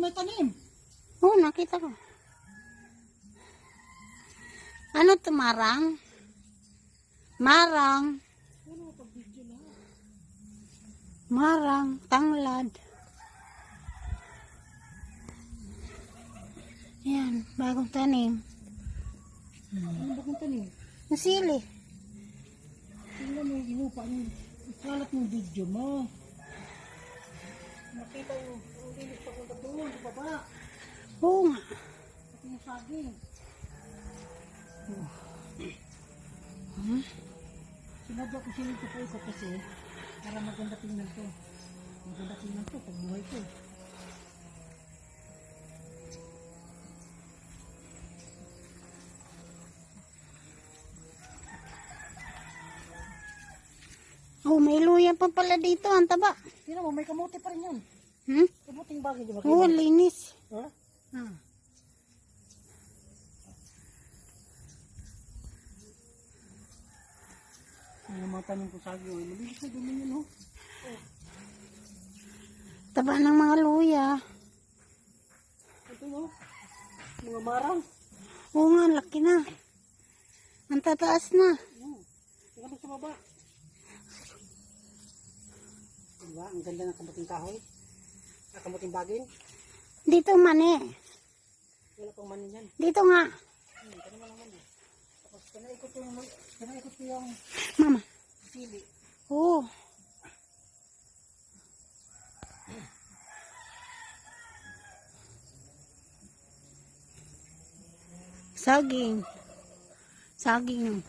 may tanim. Oo, nakita ko. Ano to, marang? Marang. Marang, tanglad. Yan, bagong tanim. Ano ba kung tanim? Ang sili. Tingnan mo yung inupa yung ikalat ng video mo. Nakita yung linis papunta doon, sa baba. Oo nga. Pati yung saging. Sinadya ko siya ito po ito kasi para maganda tingnan to. Maganda tingnan to pag buhay to. Oh, may luya pa pala dito. Ang taba. Tingnan mo, may kamote pa rin yun. Hmm? Kamuting bagay, di ba? Oo, linis. Ha? Ah. Ang mga tanong ko sa akin, mabilis na ganun yun, oh. Taba ng mga luya. Ito, no? Mga marang. Oo nga, laki na. Ang tataas na. Tingnan mo sa baba. Diba? Ang ganda ng kamuting kahoy. Kamuting bagin. Dito mani. Wala pang manin yan. Dito nga. Kano mo naman eh. Tapos kanaikot ko yung Mama. sili. Oo. Saging. Saging.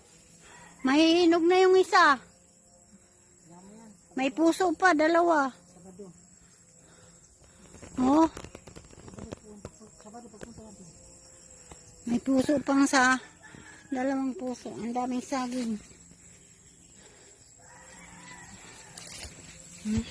Mahihinog na yung isa. May puso pa, dalawa. Sabado. Oh, Sabado pagpunta natin. may puso pang sa dalawang puso. Ang daming saging. Hmm?